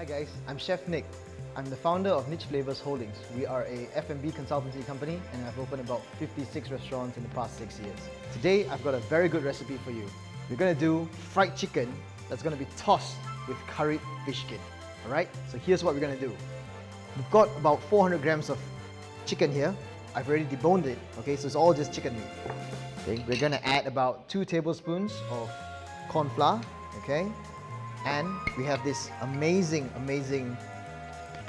Hi guys, I'm Chef Nick. I'm the founder of Niche Flavors Holdings. We are a F&B consultancy company and I've opened about 56 restaurants in the past 6 years. Today I've got a very good recipe for you. We're going to do fried chicken that's going to be tossed with curried fish skin. Alright, so here's what we're going to do. We've got about 400 grams of chicken here. I've already deboned it, okay, so it's all just chicken meat. Okay, we're going to add about 2 tablespoons of corn flour, okay, and we have this amazing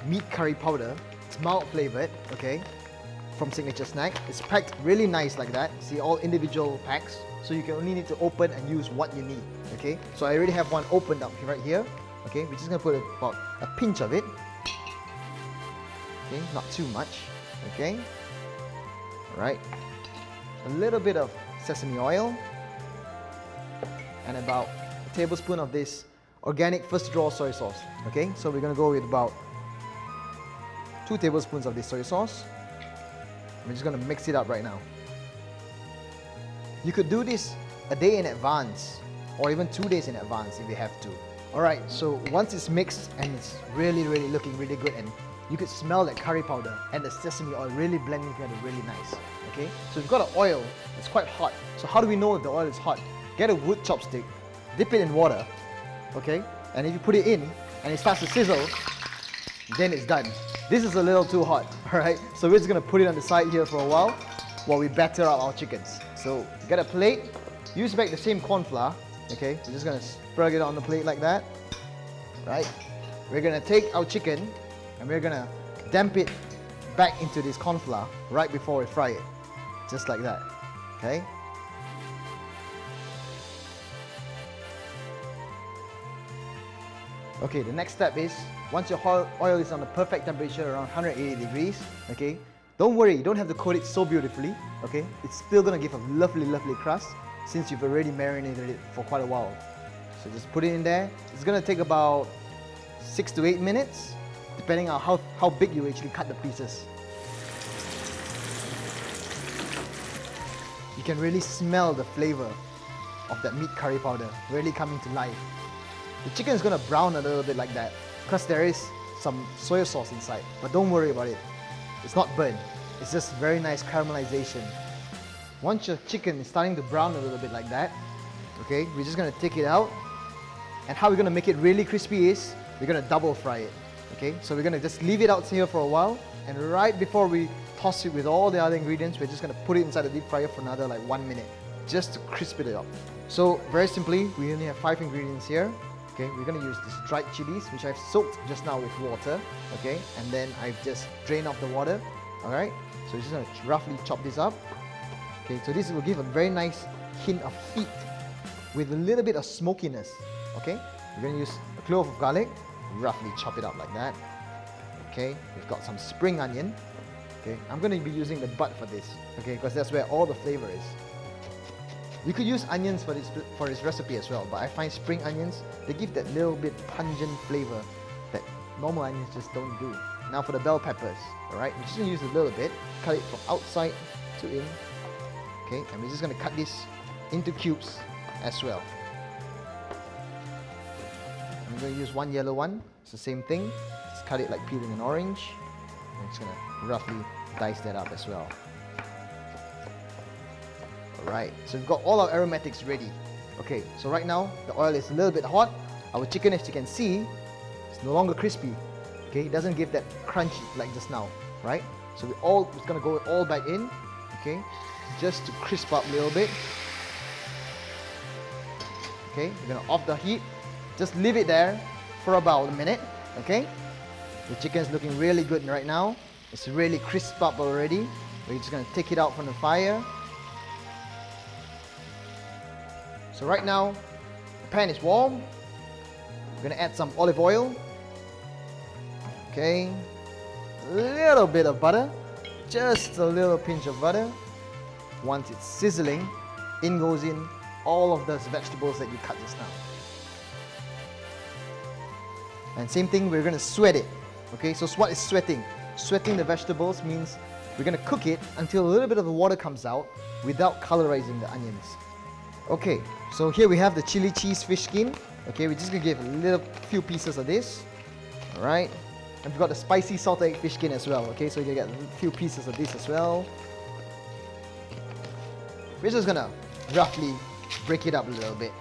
meat curry powder. It's mild flavored, okay, from Signature Snack. It's packed really nice like that. See, all individual packs, so you can only need to open and use what you need, okay. So I already have one opened up right here, okay. We're just gonna put about a pinch of it, okay, not too much, okay. All right, a little bit of sesame oil, and about a tablespoon of this organic first draw soy sauce, okay. So we're gonna go with about 2 tablespoons of this soy sauce. We're just gonna mix it up right now. You could do this a day in advance or even 2 days in advance if you have to. Alright, so once it's mixed and it's really looking really good and you could smell that curry powder and the sesame oil really blending together really nice. Okay, so we've got an oil, it's quite hot. So how do we know if the oil is hot? Get a wood chopstick, dip it in water, okay? And if you put it in and it starts to sizzle, then it's done. This is a little too hot, alright? So we're just gonna put it on the side here for a while we batter up our chickens. So get a plate, use back the same corn flour, okay? We're just gonna spread it on the plate like that, right? We're gonna take our chicken and we're gonna dump it back into this corn flour right before we fry it. Just like that, okay? Okay, the next step is, once your oil is on the perfect temperature around 180 degrees, okay, don't worry, you don't have to coat it so beautifully, okay? It's still gonna give a lovely crust since you've already marinated it for quite a while. So just put it in there. It's gonna take about 6 to 8 minutes, depending on how big you actually cut the pieces. You can really smell the flavor of that meat curry powder really coming to life. The chicken is going to brown a little bit like that because there is some soy sauce inside, but don't worry about it. It's not burnt. It's just very nice caramelization. Once your chicken is starting to brown a little bit like that, okay, we're just going to take it out. And how we're going to make it really crispy is we're going to double fry it. Okay, so we're going to just leave it out here for a while, and right before we toss it with all the other ingredients, we're just going to put it inside the deep fryer for another like 1 minute just to crisp it up. So very simply, we only have 5 ingredients here. Okay, we're going to use these dried chilies, which I've soaked just now with water, okay, and then I've just drained off the water. Alright, so we're just going to roughly chop this up. Okay, so this will give a very nice hint of heat with a little bit of smokiness. Okay, we're going to use a clove of garlic, roughly chop it up like that. Okay, we've got some spring onion. Okay, I'm going to be using the butt for this, okay, because that's where all the flavor is. You could use onions for this recipe as well, but I find spring onions, they give that little bit pungent flavor that normal onions just don't do. Now for the bell peppers, alright, we're just going to use a little bit, cut it from outside to in, okay, and we're just going to cut this into cubes as well. I'm going to use one yellow one, it's the same thing, just cut it like peeling an orange. I'm just going to roughly dice that up as well. Alright, so we've got all our aromatics ready. Okay, so right now the oil is a little bit hot. Our chicken, as you can see, is no longer crispy. Okay, it doesn't give that crunch like just now, right? So it's gonna go all back in, okay, just to crisp up a little bit. Okay, we're gonna off the heat. Just leave it there for about a minute, okay? The chicken is looking really good right now. It's really crisp up already. We're just gonna take it out from the fire. So right now, the pan is warm. We're gonna add some olive oil. Okay, a little bit of butter, just a little pinch of butter. Once it's sizzling, in goes in all of those vegetables that you cut just now. And same thing, we're gonna sweat it. Okay, so what is sweating? Sweating the vegetables means we're gonna cook it until a little bit of the water comes out without colorizing the onions. Okay, so here we have the chili cheese fish skin. Okay, we're just gonna give a few pieces of this. Alright. And we've got the spicy salted egg fish skin as well, okay? So you get a few pieces of this as well. We're just gonna roughly break it up a little bit,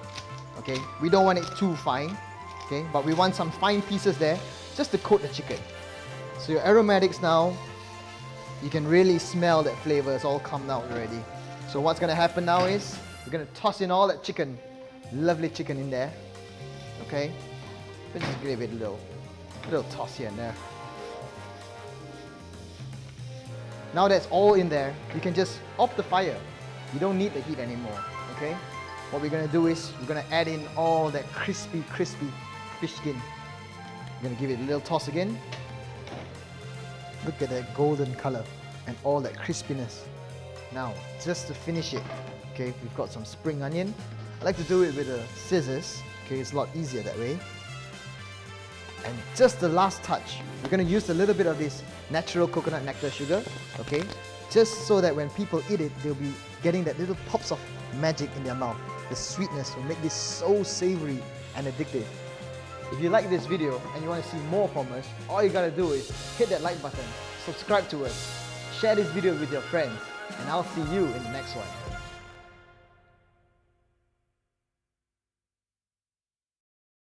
okay? We don't want it too fine, okay? But we want some fine pieces there just to coat the chicken. So your aromatics now, you can really smell that flavor. It's all come out already. So what's gonna happen now is we're gonna toss in all that chicken, lovely chicken in there, okay? Let's just give it a little toss here and there. Now that's all in there, you can just off the fire. You don't need the heat anymore, okay? What we're gonna do is we're gonna add in all that crispy fish skin. We're gonna give it a little toss again. Look at that golden color and all that crispiness. Now, just to finish it, okay, we've got some spring onion. I like to do it with the scissors, okay, it's a lot easier that way. And just the last touch, we're going to use a little bit of this natural coconut nectar sugar, okay? Just so that when people eat it, they'll be getting that little pops of magic in their mouth. The sweetness will make this so savory and addictive. If you like this video and you want to see more from us, all you gotta do is hit that like button, subscribe to us, share this video with your friends, and I'll see you in the next one.